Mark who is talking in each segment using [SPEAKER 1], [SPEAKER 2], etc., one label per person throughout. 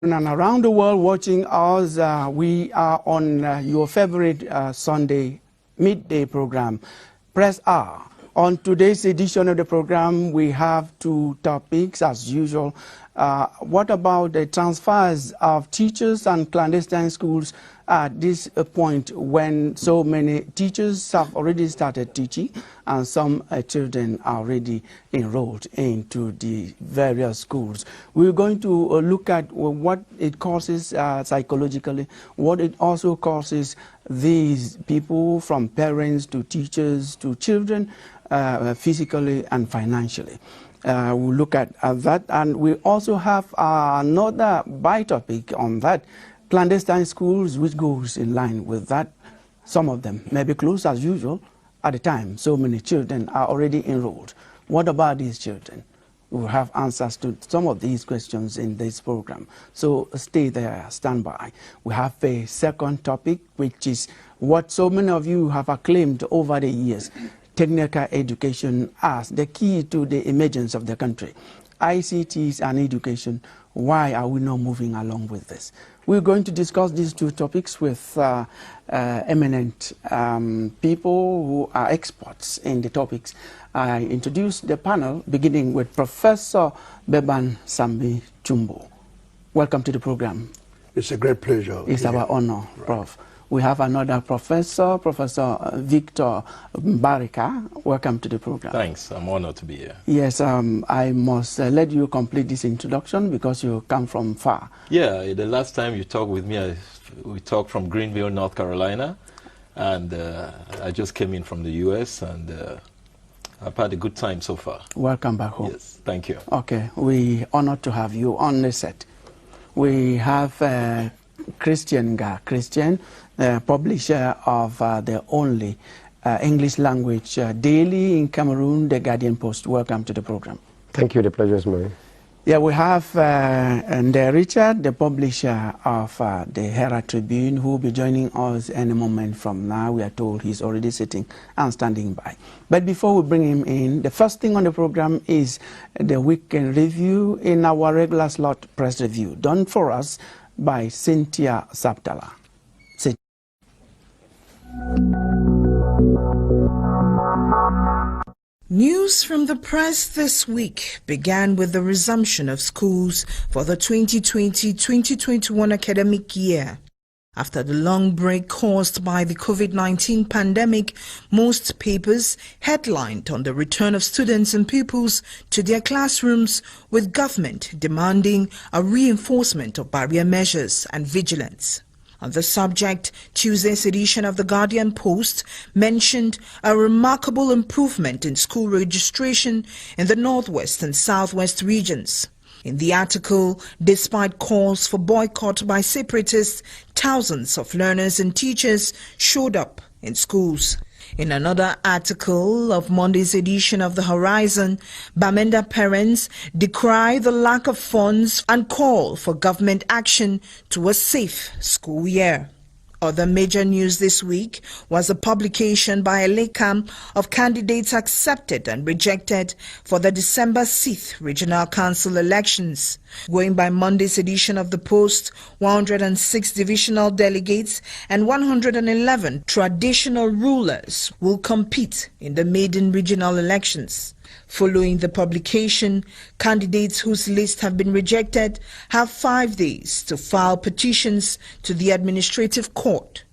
[SPEAKER 1] And around the world watching us, we are on your favorite Sunday midday program, Press R. On today's edition of the program, we have two topics as usual. What about the transfers of teachers and clandestine schools at this point when so many teachers have already started teaching and some children are already enrolled into the various schools? We're going to look at what it causes psychologically, what it also causes these people, from parents to teachers to children, physically and financially. We'll look at that, and we also have another bi-topic on that, clandestine schools, which goes in line with that. Some of them may be closed as usual at the time. So many children are already enrolled. What about these children? We'll have answers to some of these questions in this program. So stay there, stand by. We have a second topic, which is what so many of you have acclaimed over the years: technical education as the key to the emergence of the country. ICTs and education, why are we not moving along with this? We're going to discuss these two topics with eminent people who are experts in the topics. I introduce the panel, beginning with Professor Beban Sambi Chumbo. Welcome to the program.
[SPEAKER 2] It's a great pleasure.
[SPEAKER 1] It's our honor, Prof. We have another professor, Professor Victor Mbarika. Welcome to the program.
[SPEAKER 3] Thanks. I'm honored to be here.
[SPEAKER 1] Yes, I must let you complete this introduction because you come from far.
[SPEAKER 3] Yeah, the last time you talked with me, we talked from Greenville, North Carolina, and I just came in from the U.S., and I've had a good time so far.
[SPEAKER 1] Welcome back home.
[SPEAKER 3] Yes, thank you.
[SPEAKER 1] Okay, we're honored to have you on the set. We have Christian, publisher of the only English language daily in Cameroon, The Guardian Post. Welcome to the program.
[SPEAKER 4] Thank you. The pleasure is mine.
[SPEAKER 1] Yeah, we have Richard, the publisher of the Herald Tribune, who will be joining us any moment from now. We are told he's already sitting and standing by. But before we bring him in, the first thing on the program is the weekend review in our regular slot press review, done for us by Cynthia Saptala.
[SPEAKER 5] News from the press this week began with the resumption of schools for the 2020-2021 academic year. After the long break caused by the COVID-19 pandemic, most papers headlined on the return of students and pupils to their classrooms, with government demanding a reinforcement of barrier measures and vigilance. On the subject, Tuesday's edition of The Guardian Post mentioned a remarkable improvement in school registration in the Northwest and Southwest regions. In the article, despite calls for boycott by separatists, thousands of learners and teachers showed up in schools. In another article of Monday's edition of The Horizon, Bamenda parents decry the lack of funds and call for government action to a safe school year. Other major news this week was a publication by Elecam of candidates accepted and rejected for the December 6th Regional Council elections. Going by Monday's edition of the Post, 106 divisional delegates and 111 traditional rulers will compete in the maiden regional elections. Following the publication, candidates whose lists have been rejected have 5 days to file petitions to the administrative court.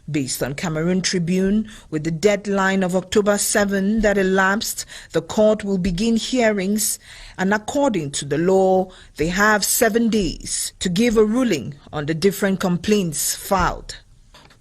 [SPEAKER 5] Based on Cameroon Tribune, with the deadline of October 7 that elapsed, the court will begin hearings, and according to the law, they have 7 days to give a ruling on the different complaints filed.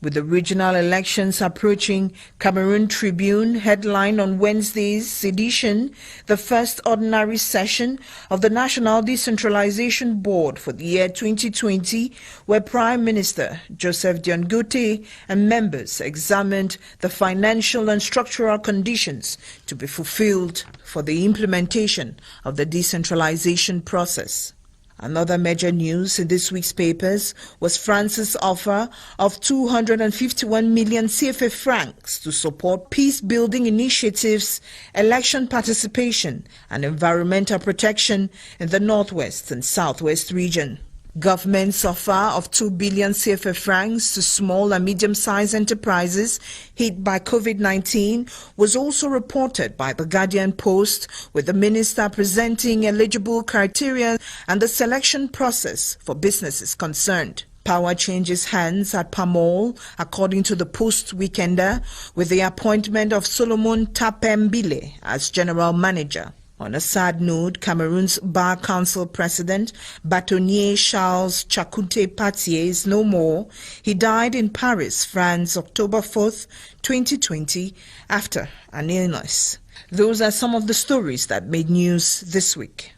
[SPEAKER 5] With the regional elections approaching, Cameroon Tribune headlined on Wednesday's edition the first ordinary session of the National Decentralization Board for the year 2020, where Prime Minister Joseph Dion-Gote and members examined the financial and structural conditions to be fulfilled for the implementation of the decentralization process. Another major news in this week's papers was France's offer of 251 million CFA francs to support peace-building initiatives, election participation, and environmental protection in the Northwest and Southwest region. Government's offer of 2 billion CFA francs to small and medium-sized enterprises hit by COVID-19 was also reported by the Guardian Post, with the minister presenting eligible criteria and the selection process for businesses concerned. Power changes hands at Pamol, according to the Post Weekender, with the appointment of Solomon Tapembile as general manager. On a sad note, Cameroon's Bar Council President, Bâtonnier Charles Chakunte Patier, is no more. He died in Paris, France, October 4th, 2020, after an illness. Those are some of the stories that made news this week.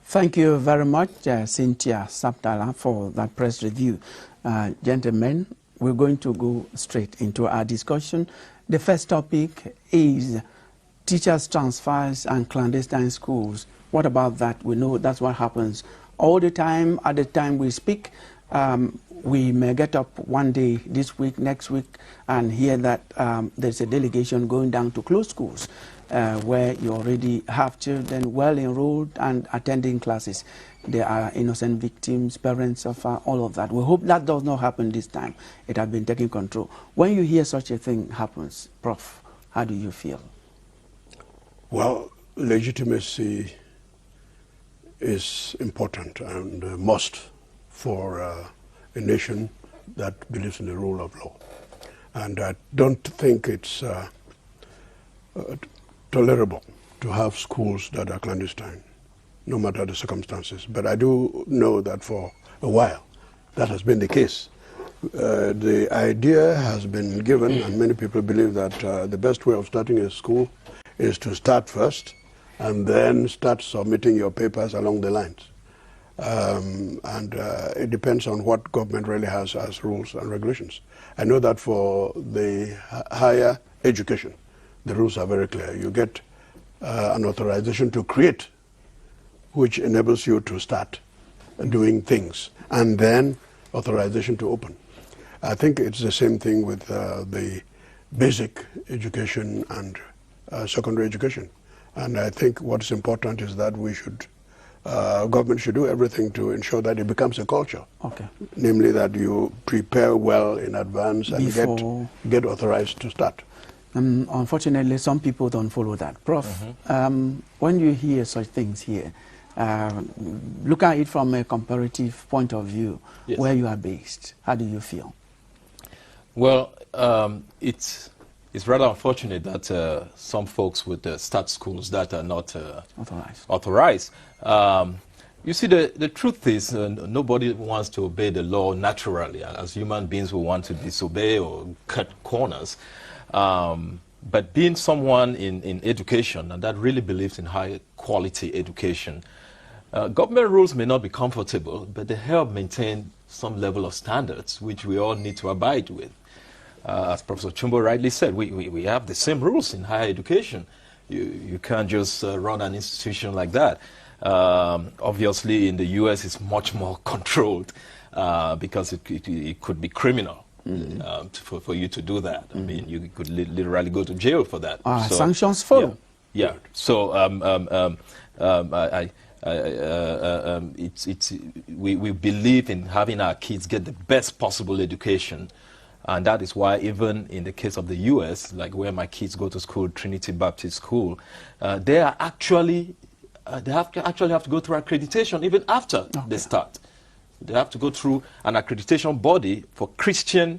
[SPEAKER 1] Thank you very much, Cynthia Saptala, for that press review. Gentlemen, we're going to go straight into our discussion. The first topic is teachers' transfers and clandestine schools. What about that? We know that's what happens all the time. At the time we speak, we may get up one day this week, next week, and hear that there's a delegation going down to close schools where you already have children well enrolled and attending classes. There are innocent victims, parents suffer, all of that. We hope that does not happen this time. It has been taking control. When you hear such a thing happens, Prof, how do you feel?
[SPEAKER 2] Well, legitimacy is important and a must for a nation that believes in the rule of law. And I don't think it's tolerable to have schools that are clandestine, no matter the circumstances. But I do know that for a while that has been the case. The idea has been given, and many people believe that the best way of starting a school is to start first and then start submitting your papers along the lines. It depends on what government really has as rules and regulations. I know that for the higher education, the rules are very clear. You get an authorization to create, which enables you to start doing things, and then authorization to open. I think it's the same thing with the basic education and secondary education. And I think what's important is that we should, government should do everything to ensure that it becomes a culture. Okay. Namely that you prepare well in advance and get authorized to start.
[SPEAKER 1] Unfortunately, some people don't follow that. Prof, when you hear such things here, look at it from a comparative point of view, yes, where you are based. How do you feel? Well,
[SPEAKER 3] it's rather unfortunate that some folks would start schools that are not authorized. You see, the truth is nobody wants to obey the law naturally. As human beings, we want to disobey or cut corners. But being someone in education and that really believes in high quality education, government rules may not be comfortable, but they help maintain some level of standards which we all need to abide with. As Professor Chumbo rightly said, we have the same rules in higher education. You can't just run an institution like that. Obviously, in the US, it's much more controlled because it could be criminal. For you to do that. I mean, you could literally go to jail for that.
[SPEAKER 1] So, sanctions follow.
[SPEAKER 3] Yeah. So we believe in having our kids get the best possible education, and that is why even in the case of the U.S., like where my kids go to school, Trinity Baptist School, they are actually have to go through accreditation even after they start. They have to go through an accreditation body for Christian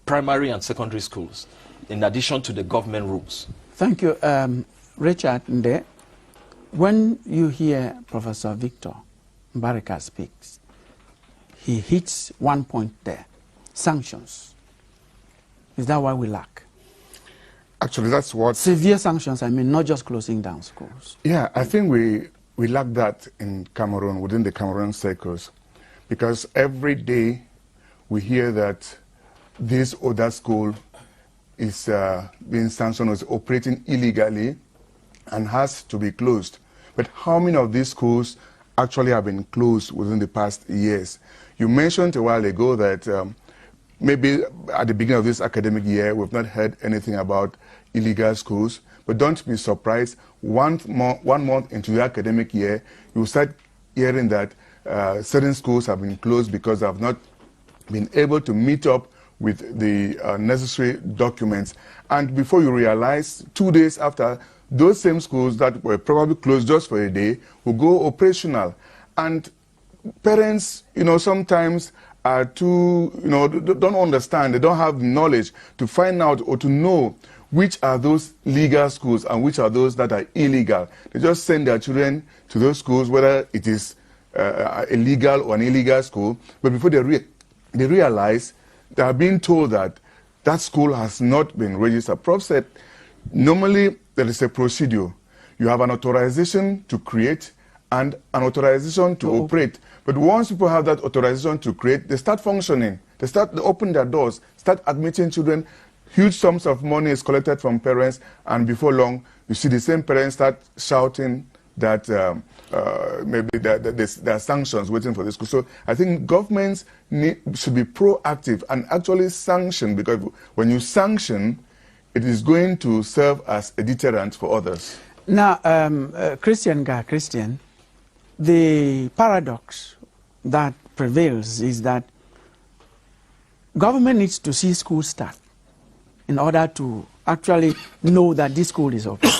[SPEAKER 3] primary and secondary schools, in addition to the government rules.
[SPEAKER 1] Thank you. Richard Nde, when you hear Professor Victor Mbarika speaks, he hits one point there, sanctions. Is that why we lack?
[SPEAKER 4] Actually, that's what...
[SPEAKER 1] Severe sanctions, I mean, not just closing down schools.
[SPEAKER 4] Yeah, I think we lack that in Cameroon, within the Cameroon circles. Because every day we hear that this or that school is being sanctioned as operating illegally and has to be closed. But how many of these schools actually have been closed within the past years? You mentioned a while ago that maybe at the beginning of this academic year we've not heard anything about illegal schools, but don't be surprised, one month into the academic year, you start hearing that certain schools have been closed because they have not been able to meet up with the necessary documents. And before you realize, 2 days after, those same schools that were probably closed just for a day will go operational. And parents, sometimes are too, don't understand, they don't have knowledge to find out or to know which are those legal schools and which are those that are illegal. They just send their children to those schools, whether it is a legal or an illegal school, but before they realize, they are being told that that school has not been registered. Prof said, normally there is a procedure. You have an authorization to create and an authorization to operate. But once people have that authorization to create, they start functioning. They open their doors, start admitting children. Huge sums of money is collected from parents, and before long, you see the same parents start shouting that maybe there are sanctions waiting for this school. So I think governments should be proactive and actually sanction, because when you sanction, it is going to serve as a deterrent for others.
[SPEAKER 1] Now, Christian, the paradox that prevails is that government needs to see schools start in order to actually know that this school is open.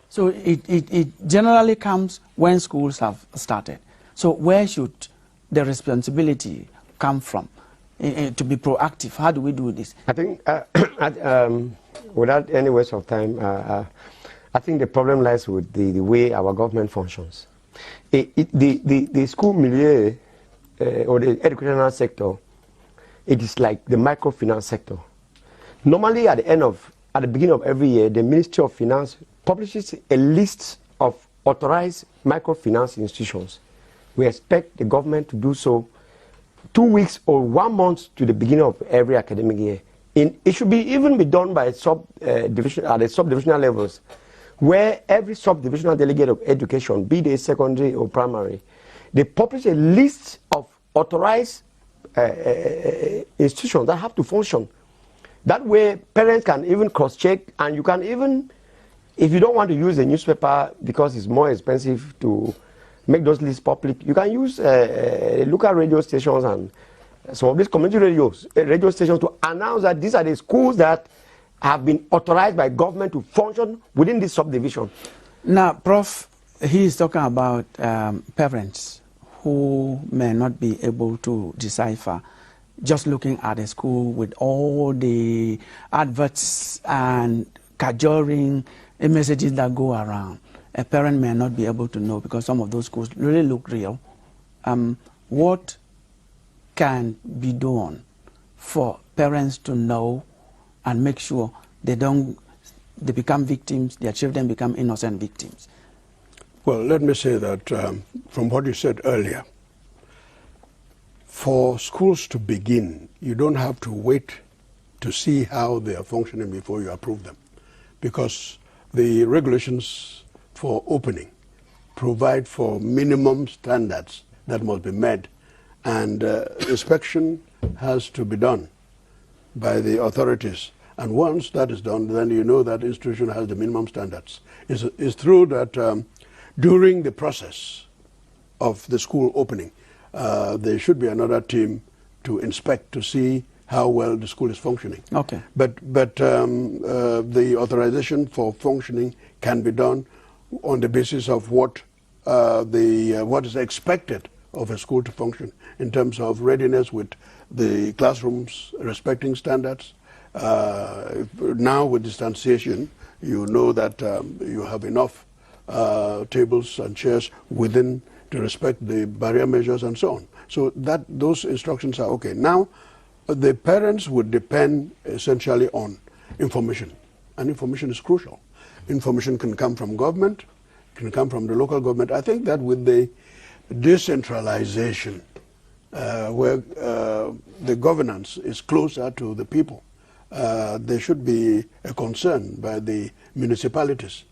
[SPEAKER 1] So it generally comes when schools have started. So where should the responsibility come from to be proactive? How do we do this?
[SPEAKER 6] I think, without any waste of time, I think the problem lies with the way our government functions. The school milieu or the educational sector, it is like the microfinance sector. Normally, at the beginning of every year, the Ministry of Finance publishes a list of authorized microfinance institutions. We expect the government to do so 2 weeks or 1 month to the beginning of every academic year. It should even be done by subdivision at the subdivisional levels, where every subdivisional delegate of education, be they secondary or primary, they publish a list of authorized institutions that have to function. That way, parents can even cross-check, and you can even, if you don't want to use a newspaper because it's more expensive to make those lists public, you can use local radio stations and some of these community radio stations to announce that these are the schools that have been authorized by government to function within this subdivision.
[SPEAKER 1] Now, Prof, he is talking about parents who may not be able to decipher just looking at a school with all the adverts and cajoling messages that go around. A parent may not be able to know because some of those schools really look real. What can be done for parents to know and make sure they become victims, their children become innocent victims?
[SPEAKER 2] Well, let me say that from what you said earlier, for schools to begin, you don't have to wait to see how they are functioning before you approve them, because the regulations for opening provide for minimum standards that must be met, and inspection has to be done by the authorities. And once that is done, then you know that institution has the minimum standards. It's true that during the process of the school opening, there should be another team to inspect to see how well the school is functioning.
[SPEAKER 1] Okay.
[SPEAKER 2] But the authorization for functioning can be done on the basis of what is expected of a school to function in terms of readiness with the classrooms respecting standards. Now with distanciation, you know that you have enough tables and chairs within to respect the barrier measures and so on. So that those instructions are okay. Now, the parents would depend essentially on information, and information is crucial. Information can come from government, can come from the local government. I think that with the decentralization, where the governance is closer to the people, there should be a concern by the municipalities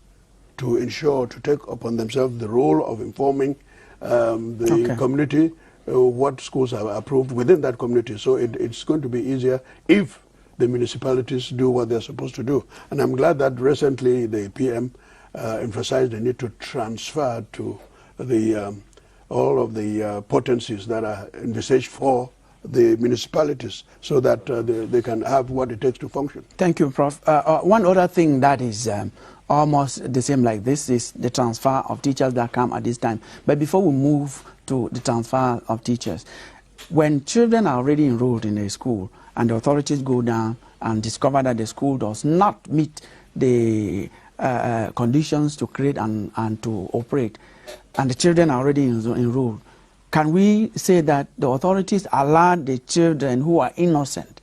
[SPEAKER 2] to ensure, to take upon themselves the role of informing the community what schools are approved within that community. So it's going to be easier if the municipalities do what they're supposed to do. And I'm glad that recently the PM emphasized the need to transfer to the all of the potencies that are envisaged for the municipalities so that they can have what it takes to function.
[SPEAKER 1] Thank you, Prof. One other thing that is almost the same like this is the transfer of teachers that come at this time. But before we move to the transfer of teachers, when children are already enrolled in a school and the authorities go down and discover that the school does not meet the conditions to create and to operate, and the children are already enrolled, can we say that the authorities allowed the children who are innocent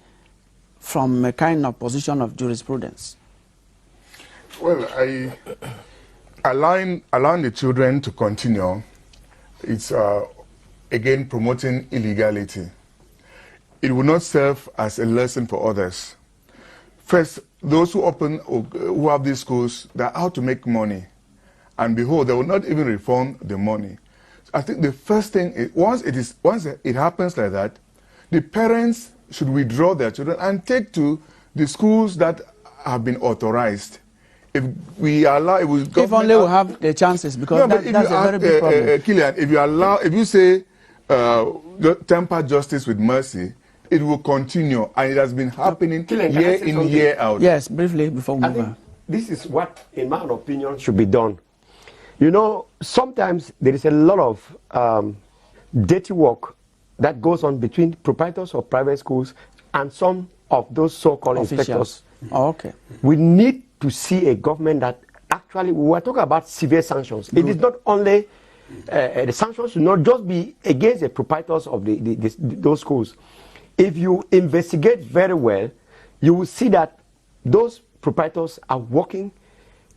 [SPEAKER 1] from a kind of position of jurisprudence?
[SPEAKER 4] Well, allowing the children to continue, it's again promoting illegality. It will not serve as a lesson for others. First, those who who have these schools, they're out to make money, and behold, they will not even refund the money. I think the first thing is once it happens like that, the parents should withdraw their children and take to the schools that have been authorized. If we allow,
[SPEAKER 1] if only we have the chances, because that's a very big problem.
[SPEAKER 4] Killian, if you say temper justice with mercy, it will continue, and it has been happening year in, year out.
[SPEAKER 1] Yes, briefly before we move on.
[SPEAKER 6] This is what, in my opinion, should be done. You know, sometimes there is a lot of dirty work that goes on between proprietors of private schools and some of those so-called inspectors.
[SPEAKER 1] Oh, okay.
[SPEAKER 6] We need to see a government that actually, we were talking about severe sanctions. Good. It is not only, the sanctions should not just be against the proprietors of those schools. If you investigate very well, you will see that those proprietors are working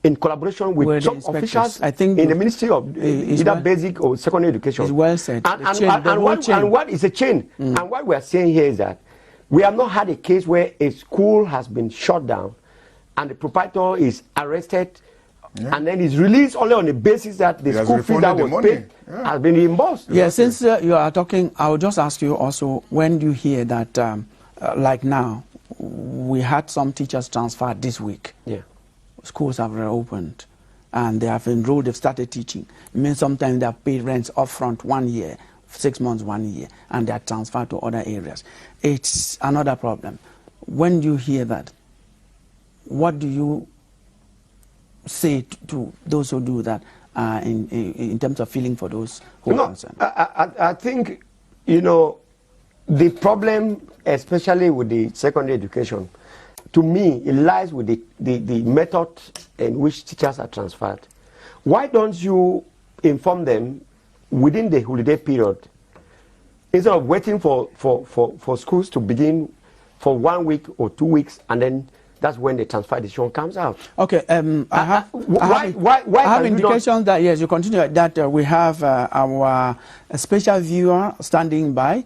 [SPEAKER 6] in collaboration with some officials, I think, in the Ministry of either basic or secondary education.
[SPEAKER 1] It's well said.
[SPEAKER 6] And what is a chain? And what we are saying here is that we have not had a case where a school has been shut down and the proprietor is arrested and then is released only on the basis that the school fee that was paid has been reimbursed.
[SPEAKER 1] Yeah, since you are talking, I will just ask you also, when you hear that, like now, we had some teachers transferred this week.
[SPEAKER 6] Yeah.
[SPEAKER 1] Schools have reopened and they have enrolled, they've started teaching. It means sometimes they have paid rents up front 1 year, 6 months, 1 year, and they are transferred to other areas. It's another problem. When you hear that, what do you say to those who do that in terms of feeling for those who are concerned?
[SPEAKER 6] I think, you know, the problem, especially with the secondary education, to me, it lies with the method in which teachers are transferred. Why don't you inform them within the holiday period, instead of waiting for schools to begin for 1 week or 2 weeks, and then that's when the transfer decision comes out?
[SPEAKER 1] Okay, I have indications that, yes, you continue, that we have our special viewer standing by.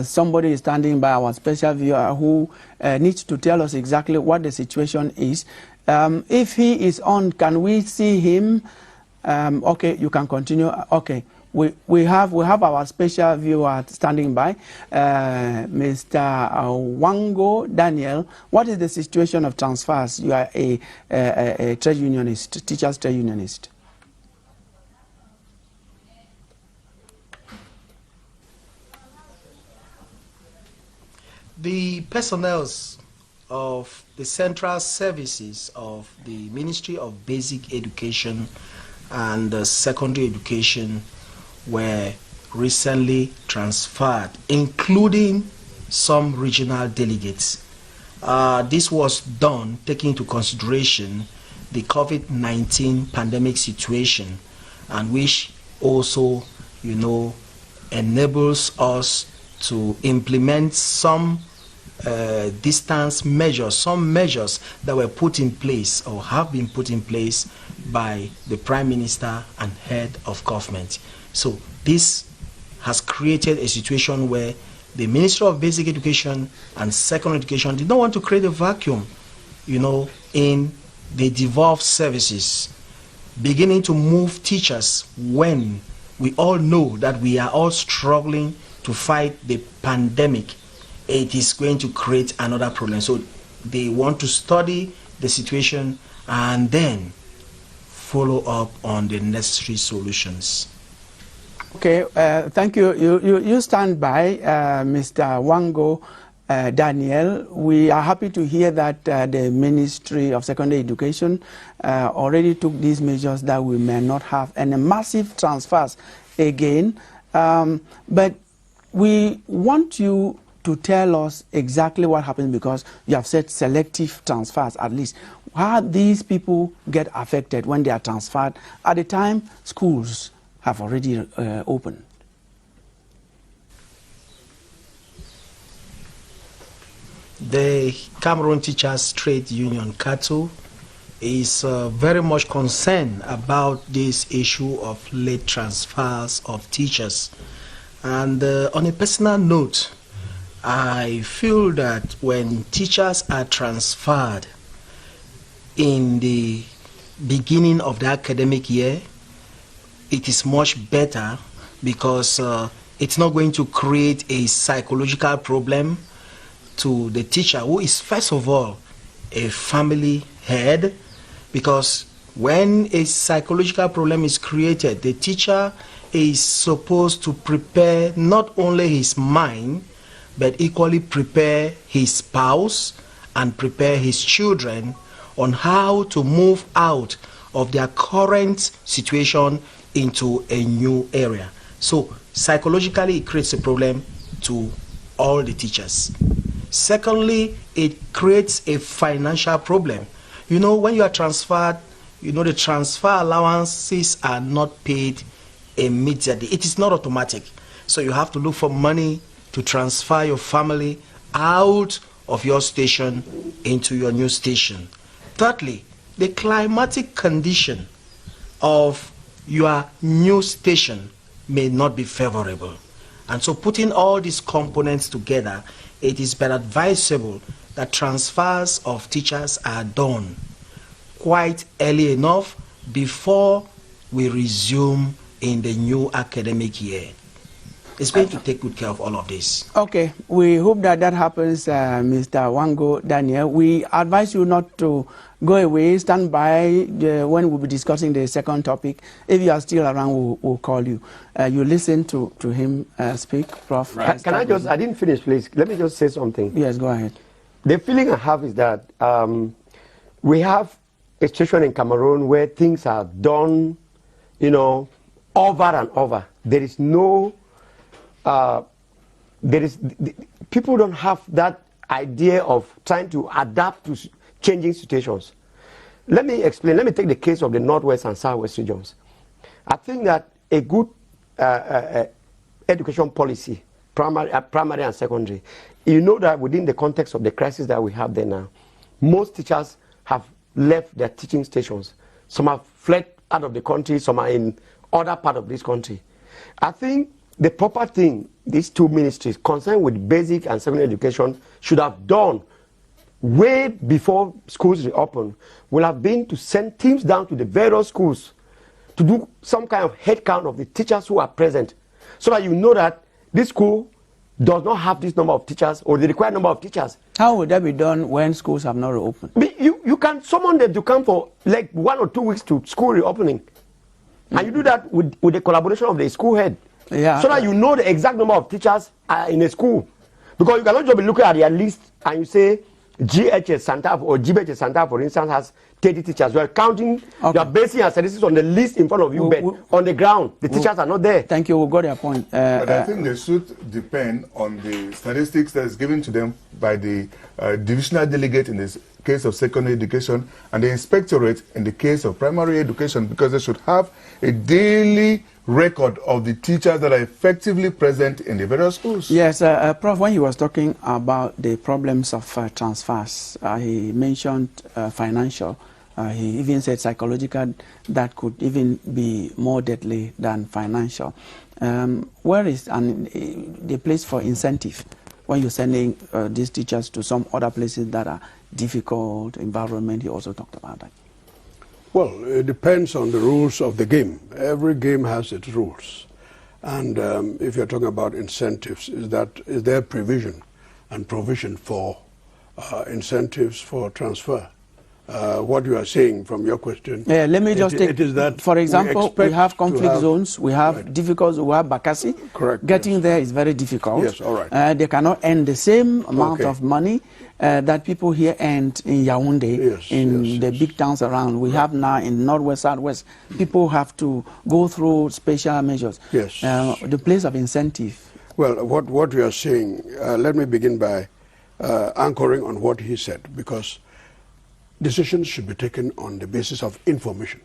[SPEAKER 1] Somebody is standing by, our special viewer, who needs to tell us exactly what the situation is. If he is on, can we see him? Okay, you can continue. Okay, we have our special viewer standing by, Mr. Wango Daniel. What is the situation of transfers? You are a trade unionist, teachers trade unionist.
[SPEAKER 7] The personnel of the central services of the Ministry of Basic Education and Secondary Education were recently transferred, including some regional delegates. This was done taking into consideration the COVID-19 pandemic situation, and which also, you know, enables us to implement some distance measures, some measures that were put in place or have been put in place by the Prime Minister and head of government. So this has created a situation where the Ministry of Basic Education and Secondary Education did not want to create a vacuum, you know, in the devolved services, beginning to move teachers when we all know that we are all struggling to fight the pandemic. it is going to create another problem. So they want to study the situation and then follow up on the necessary solutions.
[SPEAKER 1] Okay, thank you. You stand by, Mr. Wango Daniel. We are happy to hear that the Ministry of Secondary Education already took these measures that we may not have any massive transfers again. But we want you to tell us exactly what happened, because you have said selective transfers at least. How these people get affected when they are transferred at the time schools have already opened?
[SPEAKER 7] The Cameroon Teachers Trade Union, CATU, is very much concerned about this issue of late transfers of teachers. And on a personal note, I feel that when teachers are transferred in the beginning of the academic year, it is much better, because it's not going to create a psychological problem to the teacher, who is first of all a family head, because when a psychological problem is created, the teacher is supposed to prepare not only his mind, but equally prepare his spouse and prepare his children on how to move out of their current situation into a new area. So psychologically, it creates a problem to all the teachers. Secondly, it creates a financial problem. You know, when you are transferred, you know, the transfer allowances are not paid immediately. It is not automatic. So you have to look for money to transfer your family out of your station into your new station. Thirdly, the climatic condition of your new station may not be favorable. And so putting all these components together, it is better advisable that transfers of teachers are done quite early enough before we resume in the new academic year. It's going to take good care of all of this.
[SPEAKER 1] Okay, we hope that that happens, Mr. Wango Daniel. We advise you not to go away. Stand by when we'll be discussing the second topic. If you are still around, we'll call you. You listen to him speak, Prof.
[SPEAKER 6] Right. Can I just, I didn't finish, please. Let me just say something.
[SPEAKER 1] Yes, go ahead.
[SPEAKER 6] The feeling I have is that we have a situation in Cameroon where things are done, you know, over and over. There is no... people don't have that idea of trying to adapt to changing situations. Let me explain. Let me take the case of the Northwest and Southwest regions. I think that a good education policy, primary and secondary, you know that within the context of the crisis that we have there now, most teachers have left their teaching stations. Some have fled out of the country, some are in other part of this country. I think the proper thing these two ministries concerned with basic and secondary education should have done way before schools reopen will have been to send teams down to the various schools to do some kind of head count of the teachers who are present, so that you know that this school does not have this number of teachers or the required number of teachers.
[SPEAKER 1] How would that be done when schools have not reopened?
[SPEAKER 6] You can summon them to come for like 1 or 2 weeks to school reopening. And you do that with the collaboration of the school head.
[SPEAKER 1] Yeah.
[SPEAKER 6] So that you know the exact number of teachers in a school. Because you cannot just be looking at their list and you say GHS Santa or GBHS Santa, for instance, has 30 teachers. You are counting, you are basing your statistics on the list in front of you, but on the ground, the teachers are not there.
[SPEAKER 1] Thank you. We got your point.
[SPEAKER 4] But I think they should depend on the statistics that is given to them by the divisional delegate in this case of secondary education and the inspectorate in the case of primary education, because they should have a daily record of the teachers that are effectively present in the various schools.
[SPEAKER 1] Yes, Prof, when he was talking about the problems of transfers, he mentioned financial. He even said psychological, that could even be more deadly than financial. Where is the place for incentive when you're sending these teachers to some other places that are difficult environment? He also talked about that.
[SPEAKER 2] Well, it depends on the rules of the game. Every game has its rules. And if you're talking about incentives, is there provision and provision for incentives for transfer. What you are saying from your question.
[SPEAKER 1] Yeah, let me just take,
[SPEAKER 2] it is that
[SPEAKER 1] for example, we have conflict zones, we have
[SPEAKER 2] right.
[SPEAKER 1] difficult, we have Bakassi.
[SPEAKER 2] Correct.
[SPEAKER 1] Getting
[SPEAKER 2] yes.
[SPEAKER 1] there is very difficult.
[SPEAKER 2] Yes, all right.
[SPEAKER 1] They cannot earn the same amount
[SPEAKER 2] okay.
[SPEAKER 1] of money that people here earned in Yaoundé,
[SPEAKER 2] yes,
[SPEAKER 1] in
[SPEAKER 2] yes,
[SPEAKER 1] the
[SPEAKER 2] yes.
[SPEAKER 1] big towns around. We have now in Northwest, Southwest, people have to go through special measures.
[SPEAKER 2] Yes.
[SPEAKER 1] The place of incentive.
[SPEAKER 2] Well, what you are saying, let me begin by anchoring on what he said, because decisions should be taken on the basis of information,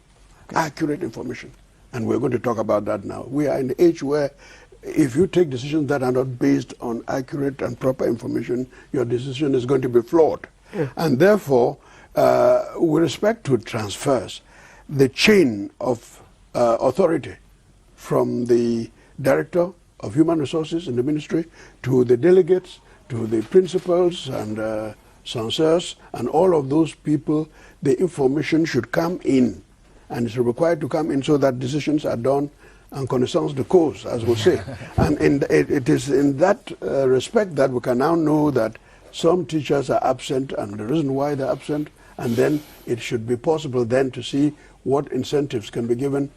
[SPEAKER 2] okay. Accurate information. And we're going to talk about that now. We are in the age where if you take decisions that are not based on accurate and proper information, your decision is going to be flawed. Yeah. And therefore, with respect to transfers, the chain of authority from the director of human resources in the ministry to the delegates, to the principals and censors and all of those people, the information should come in, and it's required to come in so that decisions are done en connaissance de cause, as we say. And it is in that respect that we can now know that some teachers are absent and the reason why they're absent, and then it should be possible then to see what incentives can be given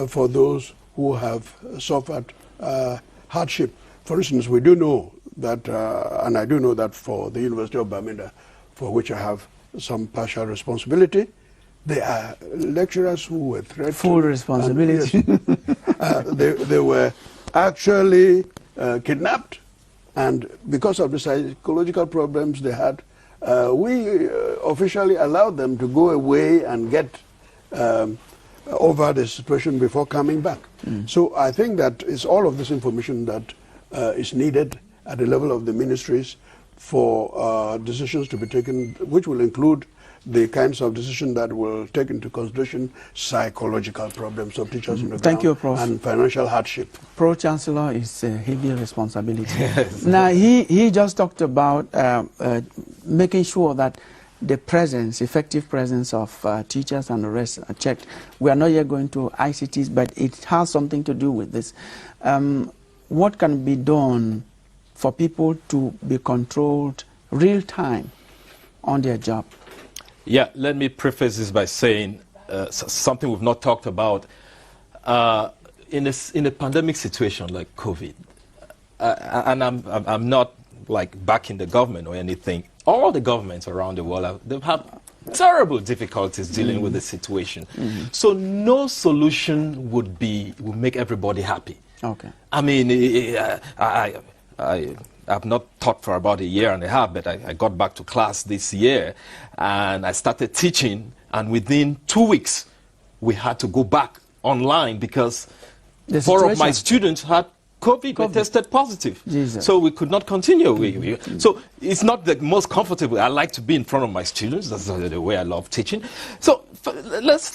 [SPEAKER 2] for those who have suffered hardship. For instance, we do know that, and I do know that for the University of Bamenda, for which I have some partial responsibility, there are lecturers who were threatened.
[SPEAKER 1] Full responsibility.
[SPEAKER 2] Yes, they were actually kidnapped, and because of the psychological problems they had, we officially allowed them to go away and get over the situation before coming back. So I think that it's all of this information that is needed at the level of the ministries for decisions to be taken, which will include the kinds of decisions that will take into consideration psychological problems of teachers in the
[SPEAKER 1] Thank you, Prof.
[SPEAKER 2] and financial hardship.
[SPEAKER 1] Pro-Chancellor is a heavy responsibility. Yes. Now, he just talked about making sure that the presence, effective presence of teachers and the rest are checked. We are not yet going to ICTs, but it has something to do with this. What can be done for people to be controlled real time on their job?
[SPEAKER 3] Yeah, let me preface this by saying something we've not talked about. In a pandemic situation like COVID, and I'm not like backing the government or anything, all the governments around the world, they've had terrible difficulties dealing with the situation. So no solution would make everybody happy.
[SPEAKER 1] Okay.
[SPEAKER 3] I mean, I've not taught for about a year and a half, but I got back to class this year and I started teaching, and within 2 weeks we had to go back online because 4 of my students had COVID. They tested positive. Jesus. So we could not continue. So it's not the most comfortable. I like to be in front of my students. That's the way I love teaching. So let's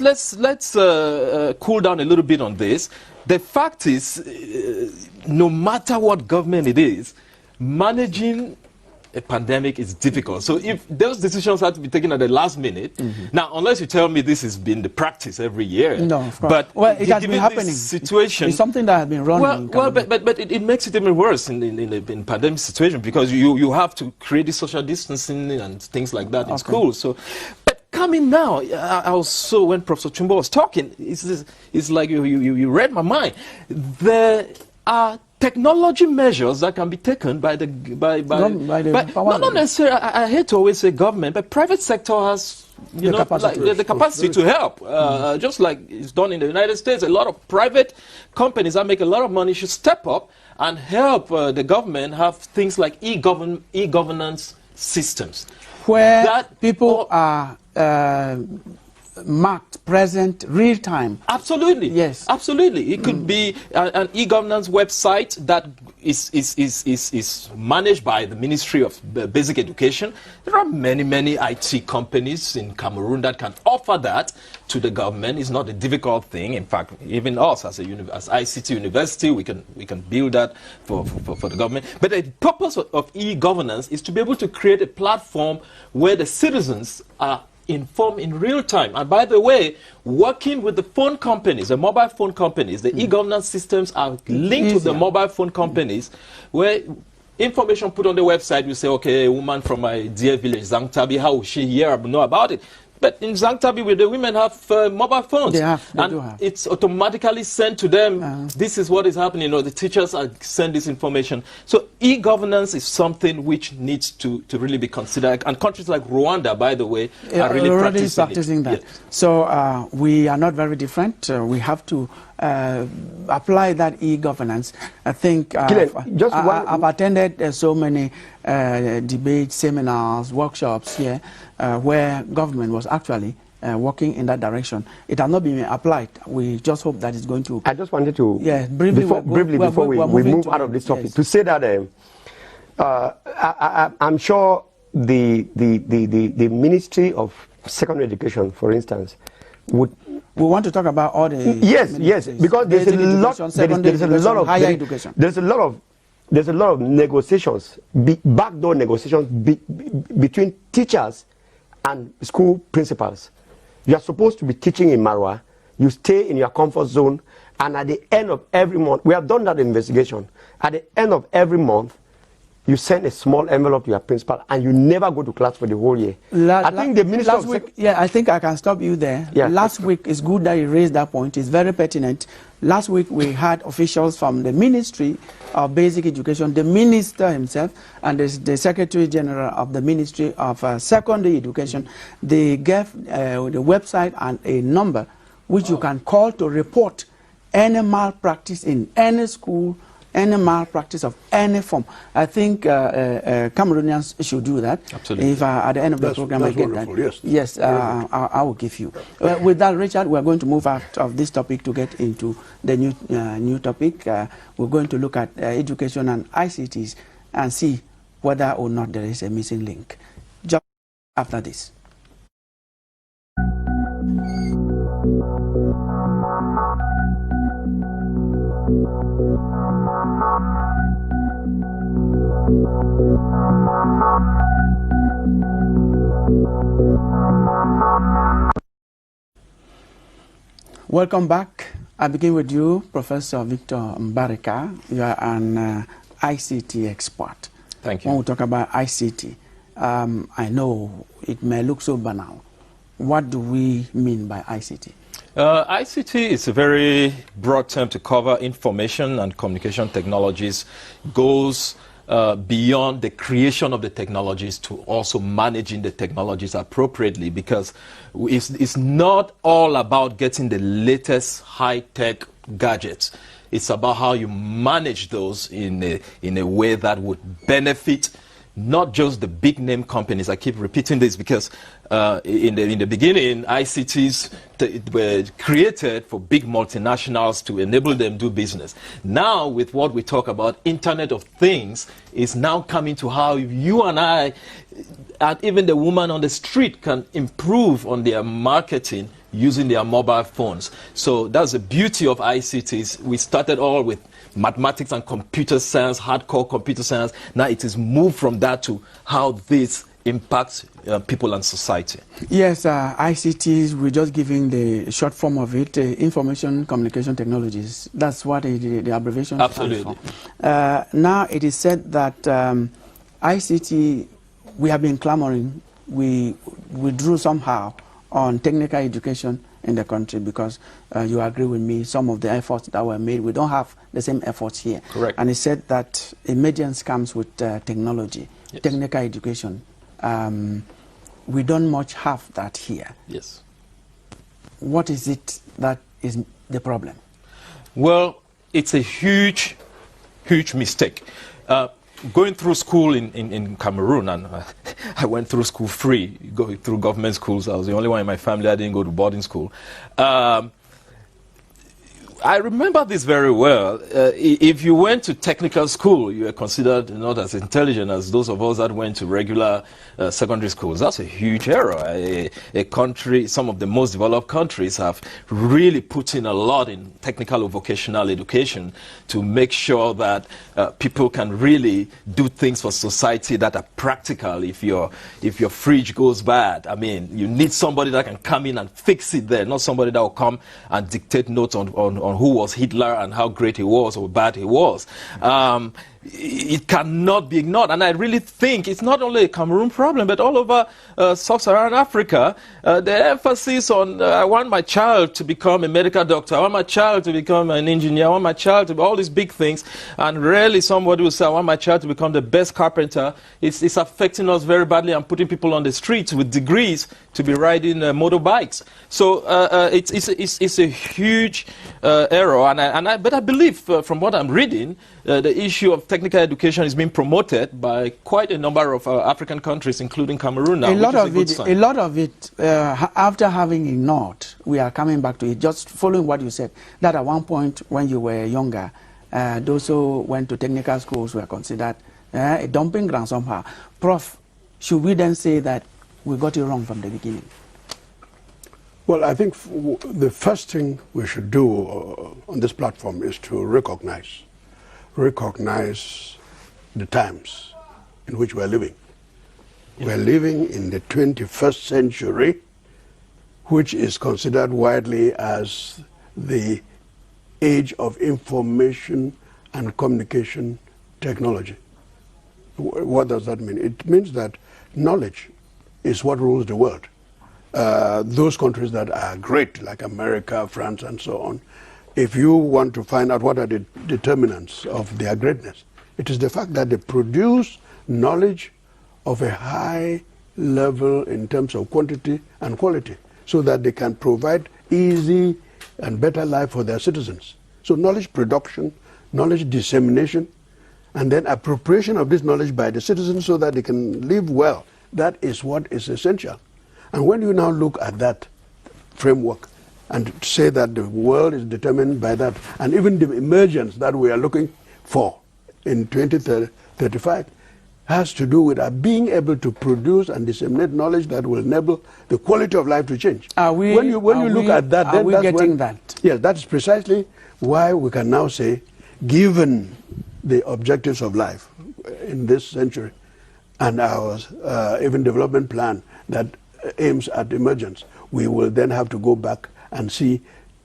[SPEAKER 3] cool down a little bit on this. The fact is, no matter what government it is, managing a pandemic is difficult. So if those decisions had to be taken at the last minute, now unless you tell me this has been the practice every year,
[SPEAKER 1] no, of course.
[SPEAKER 3] But
[SPEAKER 1] well, it has been happening.
[SPEAKER 3] Situation,
[SPEAKER 1] it's something that has been running.
[SPEAKER 3] But it makes it even worse in pandemic situation because you have to create the social distancing and things like that in school. So. Coming now, also when Professor Chumbo was talking, it's like you read my mind. There are technology measures that can be taken by not necessarily. I hate to always say government, but private sector has the capacity to help. Just like it's done in the United States, a lot of private companies that make a lot of money should step up and help the government have things like e-governance systems
[SPEAKER 1] where that people are marked present real time.
[SPEAKER 3] Absolutely.
[SPEAKER 1] Yes.
[SPEAKER 3] Absolutely. It could be an e-governance website that is managed by the Ministry of Basic Education. There are many IT companies in Cameroon that can offer that to the government. It's not a difficult thing. In fact, even us as ICT University, we can build that for the government. But the purpose of e-governance is to be able to create a platform where the citizens are informed in real time. And by the way, working with the phone companies, the mobile phone companies, the e-governance systems are linked to the mobile phone companies, where information put on the website, you say, okay, a woman from my dear village, Zangtabi, how will she know about it? But in Zangtabi, the women have mobile phones.
[SPEAKER 1] They
[SPEAKER 3] and
[SPEAKER 1] do have.
[SPEAKER 3] It's automatically sent to them. This is what is happening. You know, the teachers are send this information. So e-governance is something which needs to really be considered. And countries like Rwanda, by the way, are really practicing
[SPEAKER 1] that.
[SPEAKER 3] Yes.
[SPEAKER 1] So we are not very different. We have to apply that e-governance. I think I've attended so many debates, seminars, workshops here where government was actually working in that direction. It has not been applied. We just hope that it's going to.
[SPEAKER 6] I just wanted to,
[SPEAKER 1] briefly
[SPEAKER 6] before we move out of this topic, to say that I'm sure the Ministry of Secondary Education, for instance, would.
[SPEAKER 1] We want to talk about all the
[SPEAKER 6] yes, because there's a lot of negotiations, backdoor negotiations between teachers and school principals. You are supposed to be teaching in Marwa, you stay in your comfort zone, and at the end of every month, we have done that investigation, at the end of every month, you send a small envelope to your principal and you never go to class for the whole year. I think the Minister
[SPEAKER 1] last week, I think I can stop you there.
[SPEAKER 6] Yeah.
[SPEAKER 1] Last week, it's good that you raised that point. It's very pertinent. Last week, we had officials from the Ministry of Basic Education, the Minister himself, and the Secretary General of the Ministry of Secondary Education. They gave the website and a number which you can call to report any malpractice in any school, any malpractice of any form. I think Cameroonians should do that.
[SPEAKER 3] Absolutely.
[SPEAKER 1] If at the end of the program I get that.
[SPEAKER 2] Yes,
[SPEAKER 1] I will give you. With that, Richard, we're going to move out of this topic to get into the new topic. We're going to look at education and ICTs and see whether or not there is a missing link. Just after this. Welcome back. I begin with you, Professor Victor Mbarika. You are an ICT expert.
[SPEAKER 3] Thank you.
[SPEAKER 1] When we talk about ICT, I know it may look so banal. What do we mean by ICT?
[SPEAKER 3] ICT is a very broad term to cover information and communication technologies. Goes beyond the creation of the technologies to also managing the technologies appropriately, because it's not all about getting the latest high-tech gadgets. It's about how you manage those in a way that would benefit not just the big name companies. I keep repeating this because in the beginning, ICTs were created for big multinationals to enable them do business. Now, with what we talk about, Internet of Things is now coming to how you and I, and even the woman on the street, can improve on their marketing using their mobile phones. So that's the beauty of ICTs. We started all with mathematics and computer science, hardcore computer science. Now it is moved from that to how this impacts people and society.
[SPEAKER 1] Yes, ICTs, we're just giving the short form of it, information communication technologies. That's what the abbreviation stands for. Now it is said that ICT, we have been clamoring, we withdrew somehow on technical education in the country because you agree with me, some of the efforts that were made, we don't have the same efforts here.
[SPEAKER 3] Correct.
[SPEAKER 1] And it said that emergence comes with technology, yes. Technical education. We don't much have that here.
[SPEAKER 3] Yes.
[SPEAKER 1] What is it that is the problem?
[SPEAKER 3] Well, it's a huge, huge mistake. Going through school in Cameroon, and I went through school free, going through government schools. I was the only one in my family. I didn't go to boarding school. I remember this very well. If you went to technical school, you were considered not as intelligent as those of us that went to regular secondary schools. That's a huge error. A country, some of the most developed countries have really put in a lot in technical or vocational education to make sure that people can really do things for society that are practical. If your fridge goes bad, I mean, you need somebody that can come in and fix it there, not somebody that will come and dictate notes on who was Hitler and how great he was or bad he was. it cannot be ignored. And I really think it's not only a Cameroon problem, but all over sub-Saharan Africa. The emphasis on I want my child to become a medical doctor, I want my child to become an engineer, I want my child to be all these big things, and rarely somebody will say, I want my child to become the best carpenter. It's affecting us very badly and putting people on the streets with degrees to be riding motorbikes. So it's a huge error. But I believe from what I'm reading, the issue of technical education is being promoted by quite a number of African countries, including Cameroon now.
[SPEAKER 1] A lot of it, after having ignored, we are coming back to it. Just following what you said, that at one point when you were younger, those who went to technical schools were considered a dumping ground somehow. Prof, should we then say that we got it wrong from the beginning?
[SPEAKER 2] Well, I think the first thing we should do on this platform is to recognize the times in which we're living. We're living in the 21st century, which is considered widely as the age of information and communication technology. What does that mean? It means that knowledge is what rules the world. Those countries that are great, like America, France, and so on, if you want to find out what are the determinants of their greatness, it is the fact that they produce knowledge of a high level in terms of quantity and quality, so that they can provide easy and better life for their citizens. So knowledge production, knowledge dissemination, and then appropriation of this knowledge by the citizens so that they can live well. That is what is essential. And when you now look at that framework and say that the world is determined by that, and even the emergence that we are looking for in 2035 has to do with our being able to produce and disseminate knowledge that will enable the quality of life to change. When you look at that, then that's
[SPEAKER 1] getting that?
[SPEAKER 2] Yes, that's precisely why we can now say, given the objectives of life in this century and our even development plan that aims at emergence, we will then have to go back and see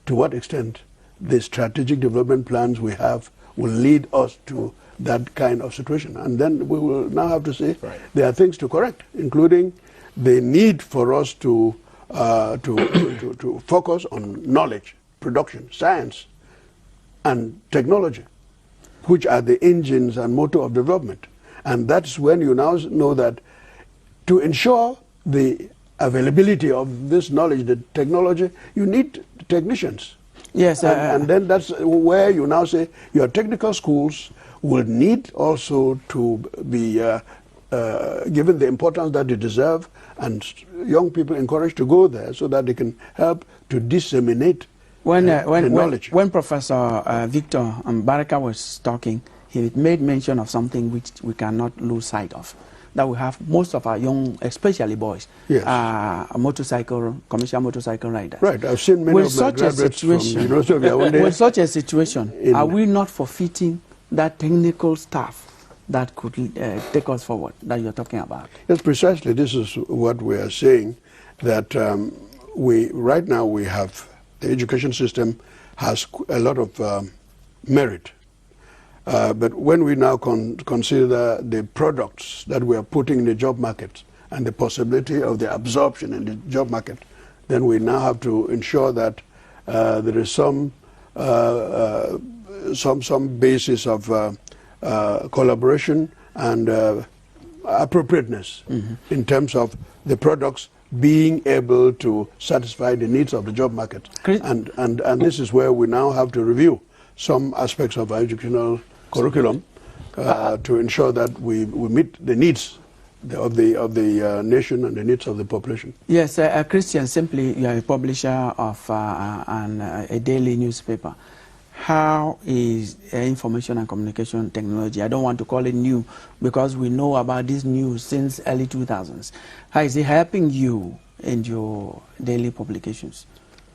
[SPEAKER 2] to what extent the strategic development plans we have will lead us to that kind of situation. And then we will now have to say there are things to correct, including the need for us to focus on knowledge, production, science, and technology, which are the engines and motor of development. And that's when you now know that to ensure the availability of this knowledge, the technology, you need technicians.
[SPEAKER 1] Yes.
[SPEAKER 2] And then that's where you now say your technical schools will need also to be given the importance that they deserve, and young people encouraged to go there so that they can help to disseminate the knowledge.
[SPEAKER 1] When Professor Victor Mbarika was talking, he made mention of something which we cannot lose sight of. That we have most of our young, especially boys, commercial motorcycle riders.
[SPEAKER 2] Right, I've seen many of my graduates from the University of Yaoundé.
[SPEAKER 1] With such a situation, are we not forfeiting that technical staff that could take us forward, that you're talking about?
[SPEAKER 2] Yes, precisely. This is what we are saying, that right now we have, the education system has a lot of merit. But when we now consider the products that we are putting in the job market and the possibility of the absorption in the job market, then we now have to ensure that there is some basis of collaboration and appropriateness in terms of the products being able to satisfy the needs of the job market. And this is where we now have to review some aspects of our educational curriculum to ensure that we meet the needs of the nation and the needs of the population.
[SPEAKER 1] Yes, Christian, simply you are a publisher of a daily newspaper. How is information and communication technology, I don't want to call it new because we know about this news since early 2000s. How is it helping you in your daily publications?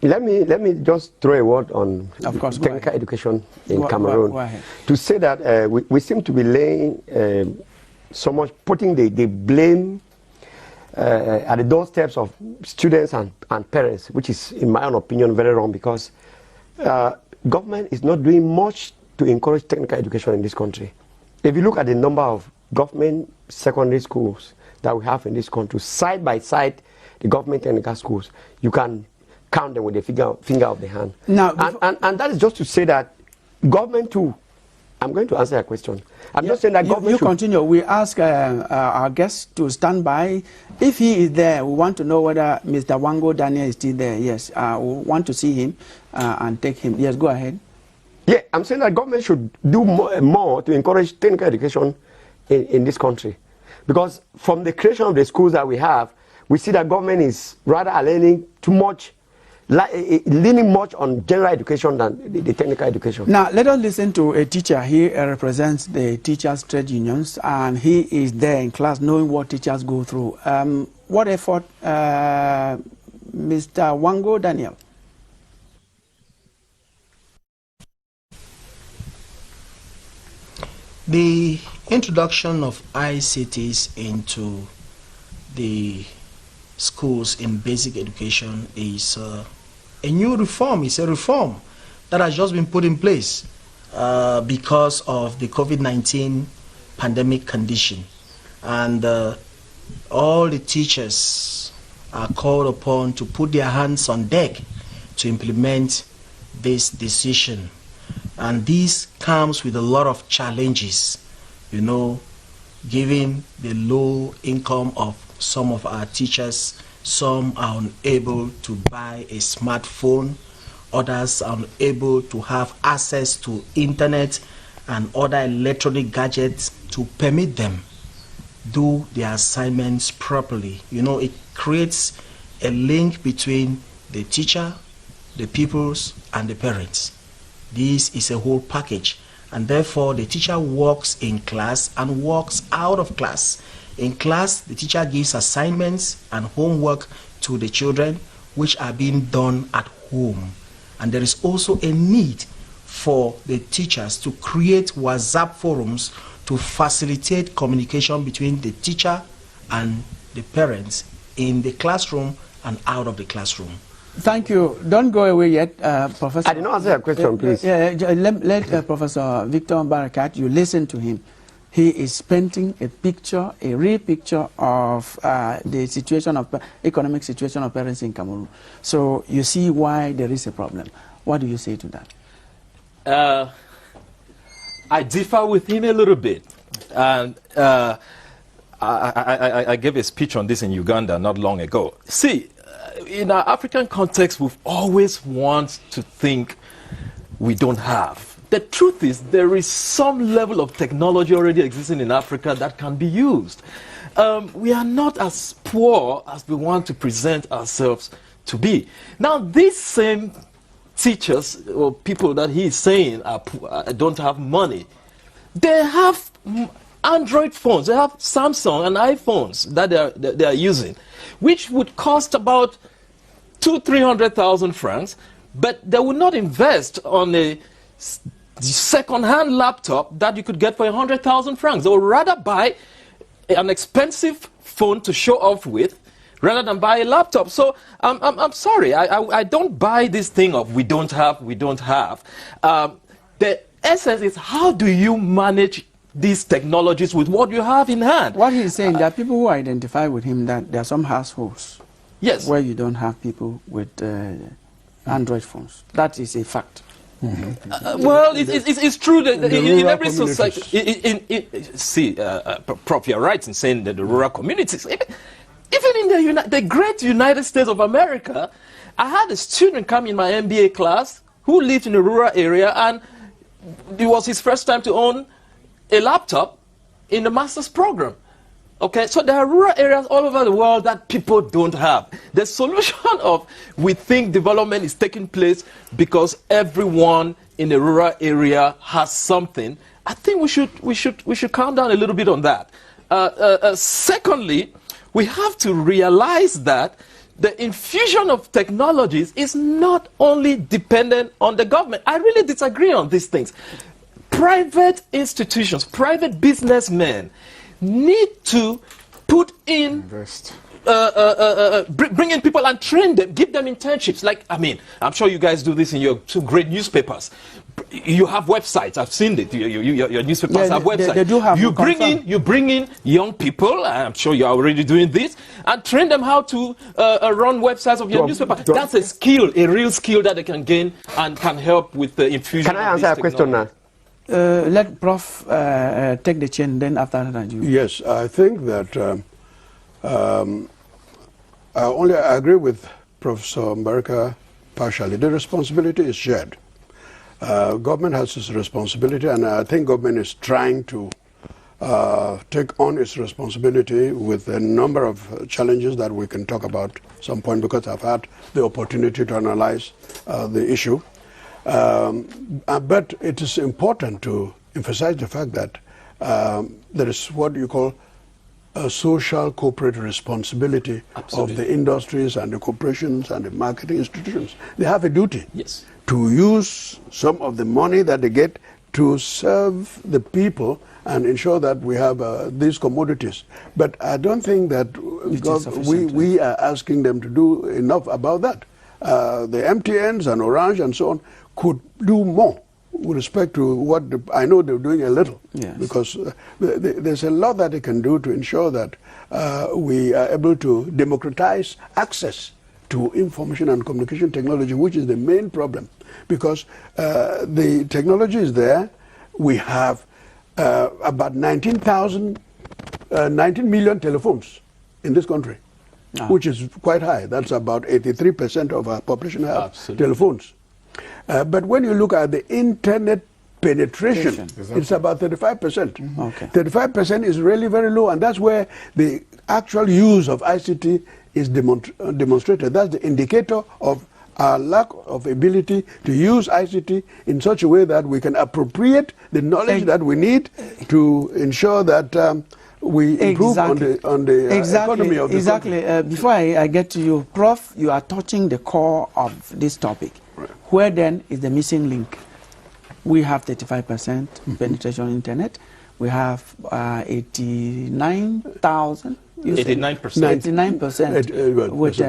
[SPEAKER 6] Let me just throw a word on technical education in Cameroon.
[SPEAKER 1] Go ahead.
[SPEAKER 6] To say that we seem to be laying so much, putting the blame at the doorsteps of students and parents, which is, in my own opinion, very wrong, because government is not doing much to encourage technical education in this country. If you look at the number of government secondary schools that we have in this country, side by side, the government technical schools, you can count them with the finger of the hand.
[SPEAKER 1] Now,
[SPEAKER 6] and that is just to say that government too. I'm going to answer your question. I'm just saying that government
[SPEAKER 1] you continue. We ask our guest to stand by. If he is there, we want to know whether Mr. Wango Daniel is still there. Yes, we want to see him and take him. Yes, go ahead.
[SPEAKER 6] Yeah, I'm saying that government should do more to encourage technical education in this country. Because from the creation of the schools that we have, we see that government is rather learning too much, leaning much on general education than the technical education.
[SPEAKER 1] Now, let us listen to a teacher. He represents the teachers' trade unions, and he is there in class knowing what teachers go through. What effort, Mr. Wango Daniel?
[SPEAKER 7] The introduction of ICTs into the schools in basic education is a new reform. It's a reform that has just been put in place because of the COVID-19 pandemic condition. And all the teachers are called upon to put their hands on deck to implement this decision. And this comes with a lot of challenges, you know, given the low income of some of our teachers. Some are unable to buy a smartphone, others are unable to have access to internet and other electronic gadgets to permit them do their assignments properly. You know, it creates a link between the teacher, the pupils, and the parents. This is a whole package, and therefore the teacher works in class and works out of class. In class, the teacher gives assignments and homework to the children, which are being done at home. And there is also a need for the teachers to create WhatsApp forums to facilitate communication between the teacher and the parents in the classroom and out of the classroom.
[SPEAKER 1] Thank you. Don't go away yet, Professor.
[SPEAKER 6] I did not answer your question, please.
[SPEAKER 1] Let Professor Victor Mbarika, you listen to him. He is painting a picture, a real picture of the situation of economic situation of parents in Cameroon. So you see why there is a problem. What do you say to that?
[SPEAKER 3] I differ with him a little bit. And I gave a speech on this in Uganda not long ago. See, in our African context, we've always wanted to think we don't have. The truth is, there is some level of technology already existing in Africa that can be used. We are not as poor as we want to present ourselves to be. Now, these same teachers or people that he is saying don't have money, they have Android phones, they have Samsung and iPhones that they are using, which would cost about 200,000-300,000 francs, but they would not invest on a second-hand laptop that you could get for 100,000 francs. They would rather buy an expensive phone to show off with rather than buy a laptop. So I'm sorry, I don't buy this thing of we don't have. The essence is, how do you manage these technologies with what you have in hand?
[SPEAKER 1] What he's saying, there are people who identify with him that there are some households where you don't have people with Android phones. That is a fact.
[SPEAKER 3] Mm-hmm. Well, it's true that in every society, Prof, you're right in saying that the rural communities, even in the great United States of America, I had a student come in my MBA class who lived in a rural area, and it was his first time to own a laptop in the master's program. Okay, so there are rural areas all over the world that people don't have. The solution of we think development is taking place because everyone in the rural area has something. I think we should calm down a little bit on that. Secondly, we have to realize that the infusion of technologies is not only dependent on the government. I really disagree on these things. Private institutions, private businessmen need to put in bring in people and train them, give them internships. Like, I mean, I'm sure you guys do this in your two great newspapers. You have websites. I've seen it. Your newspapers have websites.
[SPEAKER 1] They do have.
[SPEAKER 3] You bring in young people. I'm sure you're already doing this, and train them how to run websites of your newspaper. That's a skill, a real skill that they can gain and can help with the infusion.
[SPEAKER 6] Can I answer a question now?
[SPEAKER 1] Let Prof take the chain. Then after that, you.
[SPEAKER 2] Yes, I think that I agree with Professor Mbarika partially. The responsibility is shared. Government has its responsibility, and I think government is trying to take on its responsibility with a number of challenges that we can talk about some point, because I've had the opportunity to analyze the issue. But it is important to emphasize the fact that there is what you call a social corporate responsibility of the industries and the corporations and the marketing institutions. They have a duty to use some of the money that they get to serve the people and ensure that we have these commodities. But I don't think that we are asking them to do enough about that. The MTNs and Orange and so on could do more with respect to what I know they're doing a little, because there's a lot that they can do to ensure that we are able to democratize access to information and communication technology, which is the main problem. Because the technology is there. We have about 19 million telephones in this country, which is quite high. That's about 83% of our population have telephones. But when you look at the internet penetration, it's about 35%. 35% is really very low, and that's where the actual use of ICT is demonstrated. That's the indicator of our lack of ability to use ICT in such a way that we can appropriate the knowledge that we need to ensure that we improve on the economy of the country.
[SPEAKER 1] Before I get to you, Prof, you are touching the core of this topic. Right. Where then is the missing link? We have 35% penetration on internet. We have 89,000. 89% with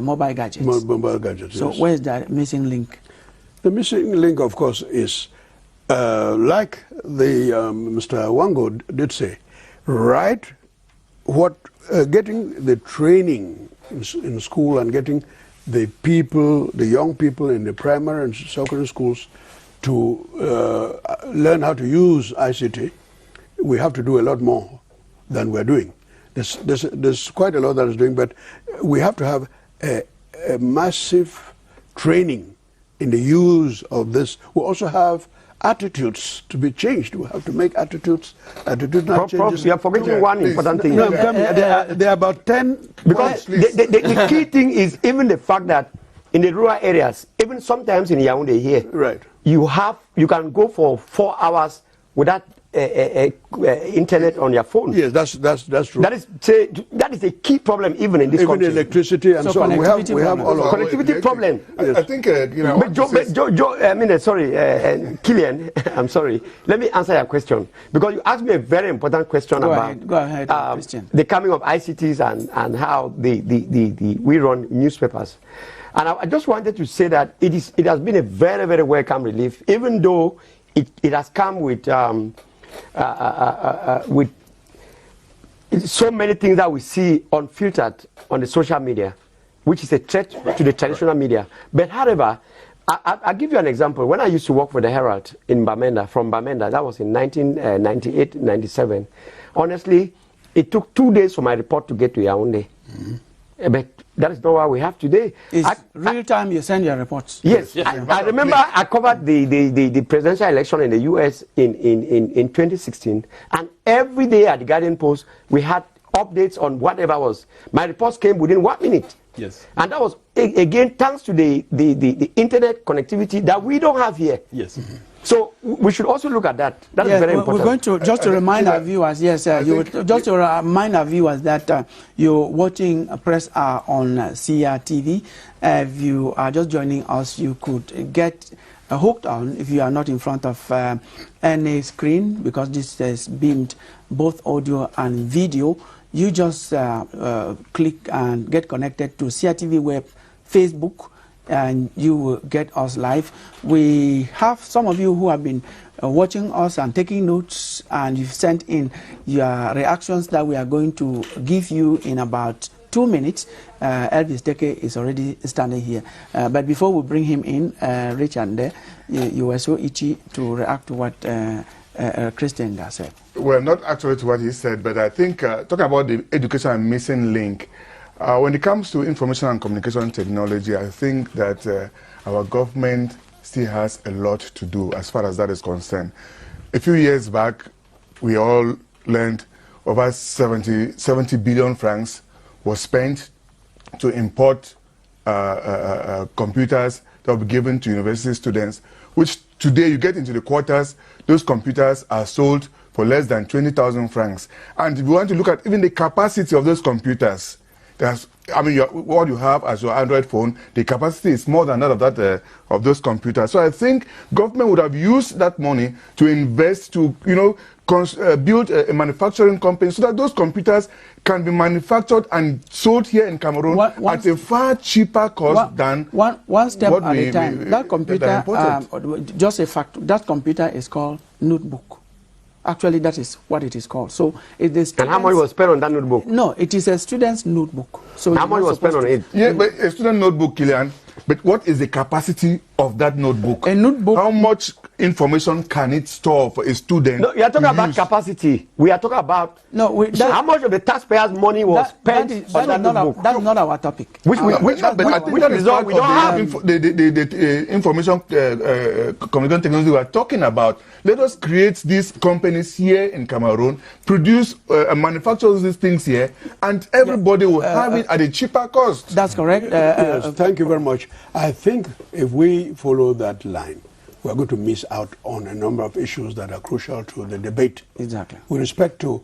[SPEAKER 1] mobile gadgets.
[SPEAKER 2] Mobile gadgets.
[SPEAKER 1] So where is that missing link?
[SPEAKER 2] The missing link, of course, is like the Mr. Wango did say, right? Getting the training in school and getting the people, the young people in the primary and secondary schools to learn how to use ICT. We have to do a lot more than we're doing. There's quite a lot that is doing, but we have to have a massive training in the use of this. We also have attitudes to be changed. We have to make attitudinal changes.
[SPEAKER 6] Prof, you are forgetting one important thing.
[SPEAKER 2] No, there are about 10.
[SPEAKER 6] Because the key thing is even the fact that in the rural areas, even sometimes in Yaoundé here,
[SPEAKER 2] right,
[SPEAKER 6] you can go for 4 hours without internet on your phone.
[SPEAKER 2] Yes, that's true.
[SPEAKER 6] That is a key problem even in this country.
[SPEAKER 2] Even electricity and so on. We have all of
[SPEAKER 6] connectivity problem.
[SPEAKER 4] I think
[SPEAKER 6] Killian, I'm sorry. Let me answer your question, because you asked me a very important question about the coming of ICTs and how we run newspapers. And I just wanted to say that it has been a very, very welcome relief, even though it has come with so many things that we see unfiltered on the social media, which is a threat to the traditional media. But however, I'll give you an example. When I used to work for the Herald in Bamenda, from Bamenda, that was in 1998, 97. Honestly, it took 2 days for my report to get to Yaoundé. But that is not what we have today.
[SPEAKER 1] Real time you send your reports?
[SPEAKER 6] Yes. I remember I covered the presidential election in the US in 2016, and every day at the Guardian Post we had updates on whatever was. My reports came within 1 minute.
[SPEAKER 3] Yes.
[SPEAKER 6] And that was again thanks to the internet connectivity that we don't have here.
[SPEAKER 3] Yes.
[SPEAKER 6] So we should also look at that. That's very important.
[SPEAKER 1] We're going to just to remind our viewers, just to remind our viewers that you're watching Press Hour on CRTV. If you are just joining us, you could get hooked on if you are not in front of any screen, because this is beamed both audio and video. you just click and get connected to CRTV Web Facebook, and you will get us live. We have some of you who have been watching us and taking notes, and you've sent in your reactions that we are going to give you in about 2 minutes. Elvis Deke is already standing here. But before we bring him in, Richard, you were so itchy to react to what Christian said.
[SPEAKER 4] Well, not actually to what he said, but I think talking about the education and missing link, when it comes to information and communication technology, I think that our government still has a lot to do as far as that is concerned. A few years back, we all learned over 70 billion francs was spent to import computers that will be given to university students, which today you get into the quarters, those computers are sold for less than 20,000 francs. And if you want to look at even the capacity of those computers, what you have as your Android phone, the capacity is more than that of those computers. So I think government would have used that money to invest, to build a manufacturing company so that those computers can be manufactured and sold here in Cameroon at a far cheaper cost than
[SPEAKER 1] one step at a time. That computer, just a fact, that computer is called notebook. Actually, that is what it is called. So, it is.
[SPEAKER 6] And how much was spent on that notebook?
[SPEAKER 1] No, it is a student's notebook. So
[SPEAKER 6] how much was spent on it?
[SPEAKER 4] Yeah, but a student notebook, Kilian. But what is the capacity of that notebook?
[SPEAKER 1] A notebook.
[SPEAKER 4] How much information can it store for a student?
[SPEAKER 6] No, you are talking about capacity. We are talking about how much of the taxpayers' money was spent on that notebook.
[SPEAKER 1] That's not our topic.
[SPEAKER 4] Which result we don't have the information communication technology we are talking about. Let us create these companies here in Cameroon, produce and manufacture these things here, and everybody will have it at a cheaper cost.
[SPEAKER 1] That's correct.
[SPEAKER 2] Yes, thank you very much. I think if we follow that line, we're going to miss out on a number of issues that are crucial to the debate.
[SPEAKER 1] Exactly.
[SPEAKER 2] With respect to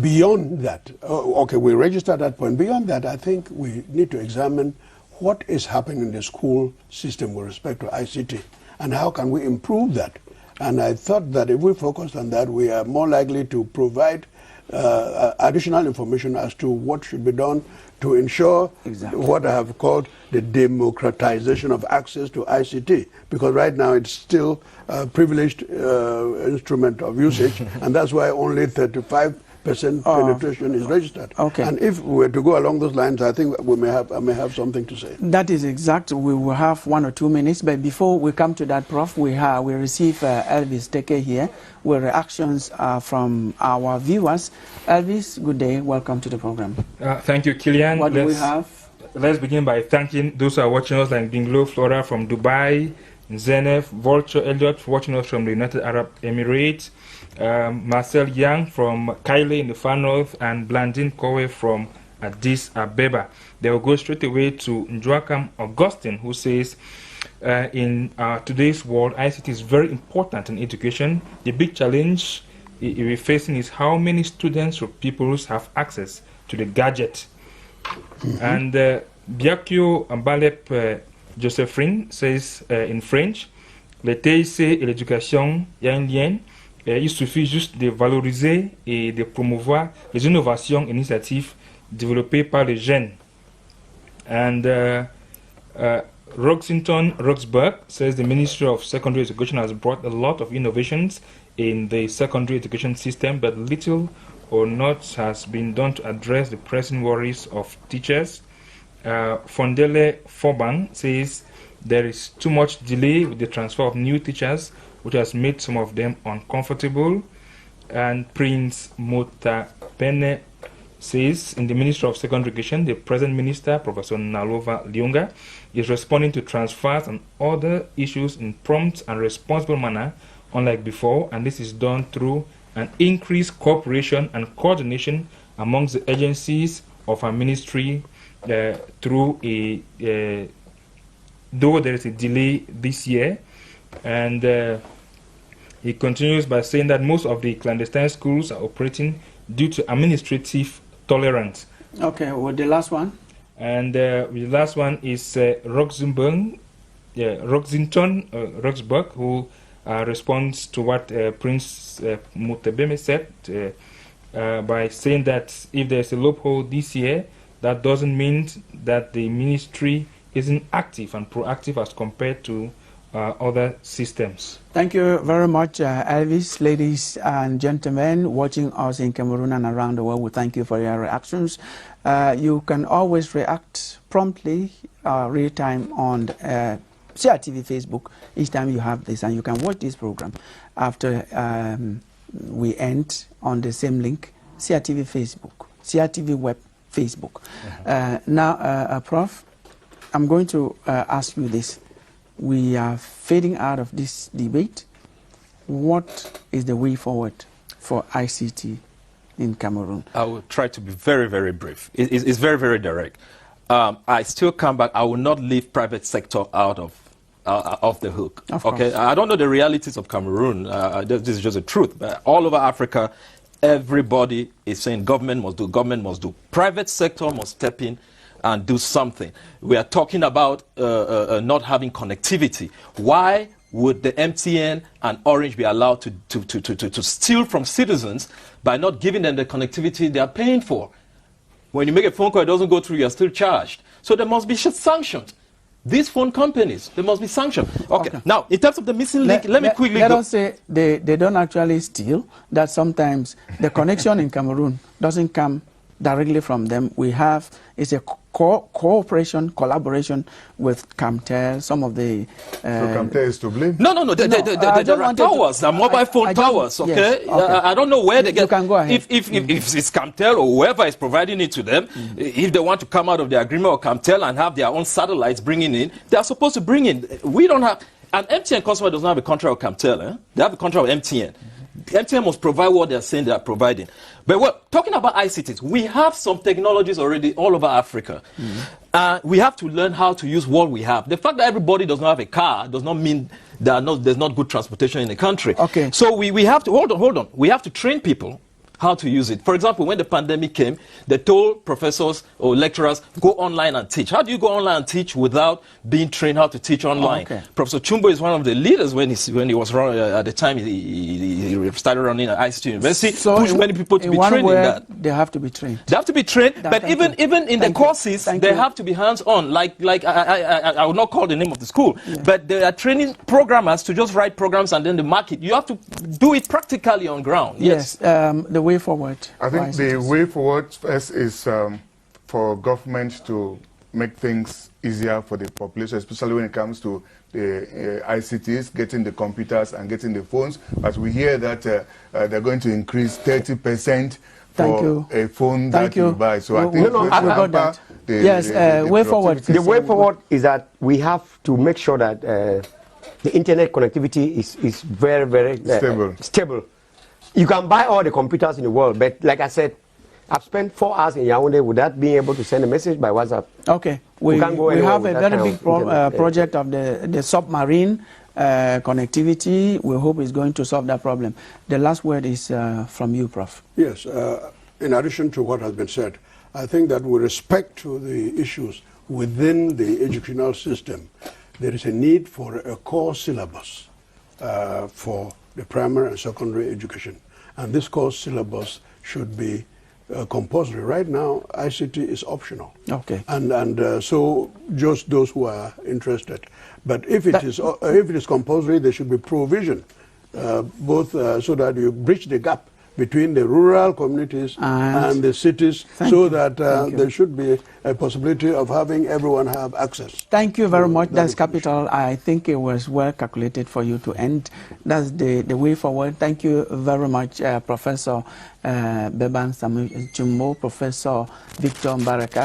[SPEAKER 2] beyond that, okay, we registered that point. Beyond that, I think we need to examine what is happening in the school system with respect to ICT and how can we improve that. And I thought that if we focused on that, we are more likely to provide additional information as to what should be done to ensure what I have called the democratization of access to ICT, because right now it's still a privileged instrument of usage, and that's why only 35% penetration is registered.
[SPEAKER 1] Okay.
[SPEAKER 2] And if we were to go along those lines, I think I may have something to say.
[SPEAKER 1] That is exact. We will have 1 or 2 minutes, but before we come to that, Prof, we receive Elvis Deke here with reactions from our viewers. Elvis, good day. Welcome to the program.
[SPEAKER 8] Thank you, Kilian.
[SPEAKER 1] What do we have?
[SPEAKER 8] Let's begin by thanking those who are watching us, like Binglo Flora from Dubai, Zenef, Vulture Elliot watching us from the United Arab Emirates, Marcel Yang from Kaile in the far north, and Blandine Kowe from Addis Abeba. They will go straight away to Njoakam Augustine, who says, in today's world, ICT is very important in education. The big challenge we're facing is how many students or pupils have access to the gadget. And Biakio Ambalep Josephine says in French, le TIC et l'éducation, il y a un lien. Il suffit juste de valoriser et de promouvoir les innovations et initiatives développées par les jeunes. And Roxington Roxburgh says the Ministry of Secondary Education has brought a lot of innovations in the secondary education system, but little or not has been done to address the pressing worries of teachers. Fondele Foban says there is too much delay with the transfer of new teachers, which has made some of them uncomfortable. And Prince Motapene says in the Ministry of Secondary Education, the present minister, Professor Nalova Lyunga, is responding to transfers and other issues in prompt and responsible manner, unlike before, and this is done through an increased cooperation and coordination amongst the agencies of our ministry through though there is a delay this year. And he continues by saying that most of the clandestine schools are operating due to administrative tolerance.
[SPEAKER 1] Okay, well, the last one?
[SPEAKER 8] And the last one is Roxington Roxburgh, who responds to what Prince Mutebeme said. by saying that if there's a loophole this year, that doesn't mean that the ministry isn't active and proactive as compared to other systems.
[SPEAKER 1] Thank you very much, Elvis. Ladies and gentlemen watching us in Cameroon and around the world, we thank you for your reactions. You can always react promptly, real time on CRTV Facebook each time you have this, and you can watch this program after we end on the same link, CRTV Facebook, CRTV Web Facebook. Now, Prof, I'm going to ask you this. We are fading out of this debate. What is the way forward for ICT in Cameroon?
[SPEAKER 3] I will try to be very, very brief. It's very, very direct. I still come back. I will not leave private sector out of the hook. Okay, I don't know the realities of Cameroon. This is just the truth. But all over Africa, everybody is saying government must do, government must do. Private sector must step in and do something. We are talking about not having connectivity. Why would the MTN and Orange be allowed to steal from citizens by not giving them the connectivity they are paying for? When you make a phone call, it doesn't go through, you are still charged. So there must be sanctions. These phone companies, they must be sanctioned. Okay. Now, in terms of the missing link, let me quickly
[SPEAKER 1] let us say they don't actually steal, that sometimes the connection in Cameroon doesn't come directly from them. We have, it's a cooperation, collaboration with Camtel, some of the...
[SPEAKER 4] so Camtel is to blame?
[SPEAKER 3] No. There are towers, mobile phone towers, okay? Yes, okay. I don't know where they get...
[SPEAKER 1] You can go ahead.
[SPEAKER 3] If it's Camtel or whoever is providing it to them, if they want to come out of the agreement of Camtel and have their own satellites bringing in, they are supposed to bring in. We don't have... An MTN customer does not have a contract with Camtel. Eh? They have a contract with MTN. MTN must provide what they are saying they are providing. But we're talking about ICTs. We have some technologies already all over Africa. We have to learn how to use what we have. The fact that everybody does not have a car does not mean there's not good transportation in the country.
[SPEAKER 1] Okay.
[SPEAKER 3] So we have to, hold on. We have to train people how to use it. For example, when the pandemic came, they told professors or lecturers, go online and teach. How do you go online and teach without being trained how to teach online? Professor Chumbo is one of the leaders when he was running, at the time he started running at ICT University,
[SPEAKER 1] so
[SPEAKER 3] pushed many people to be trained in that.
[SPEAKER 1] They have to be trained.
[SPEAKER 3] They have to be trained, but even in the courses, they have to be hands-on. Like I will not call the name of the school, but they are training programmers to just write programs and then the market. You have to do it practically on ground.
[SPEAKER 1] Yes, the way forward.
[SPEAKER 4] I think the way forward first is for government to make things easier for the population, especially when it comes to the ICTs, getting the computers and getting the phones. As we hear that they're going to increase 30% for a phone that you buy. So I think
[SPEAKER 1] way forward.
[SPEAKER 6] The way forward is that we have to make sure that the internet connectivity is very, very stable. You can buy all the computers in the world, but like I said, I've spent 4 hours in Yaoundé without being able to send a message by WhatsApp.
[SPEAKER 1] Okay, we have a very big project of the submarine connectivity. We hope it's going to solve that problem. The last word is from you, Prof.
[SPEAKER 2] Yes, in addition to what has been said, I think that with respect to the issues within the educational system, there is a need for a core syllabus for the primary and secondary education. And this course syllabus should be compulsory. Right now, ICT is optional.
[SPEAKER 1] Okay.
[SPEAKER 2] And so just those who are interested. But if it is compulsory, there should be provision, both so that you bridge the gap between the rural communities and the cities, so that there should be a possibility of having everyone have access.
[SPEAKER 1] Thank you very much. That's capital. I think it was well calculated for you to end. That's the way forward. Thank you very much, Professor Beban Samuel Chumbo, Professor Victor Mbarika.